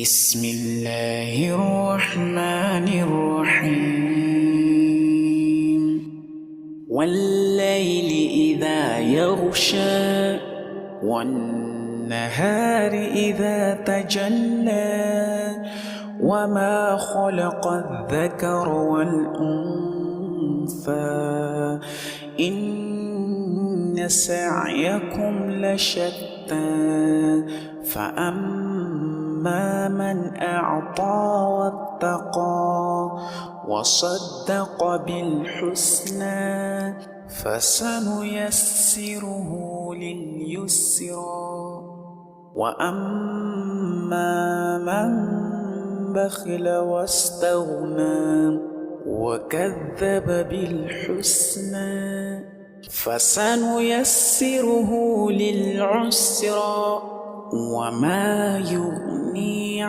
بسم الله الرحمن الرحيم والليل إذا يغشى والنهار إذا تجلى وما خلق الذكر والأنثى إن سعيكم لشتى فأما من أعطى واتقى وصدق بالحسنى فسنيسره لليسرى وأما من بخل واستغنى وكذب بالحسنى فسنيسره للعسرى وما يغني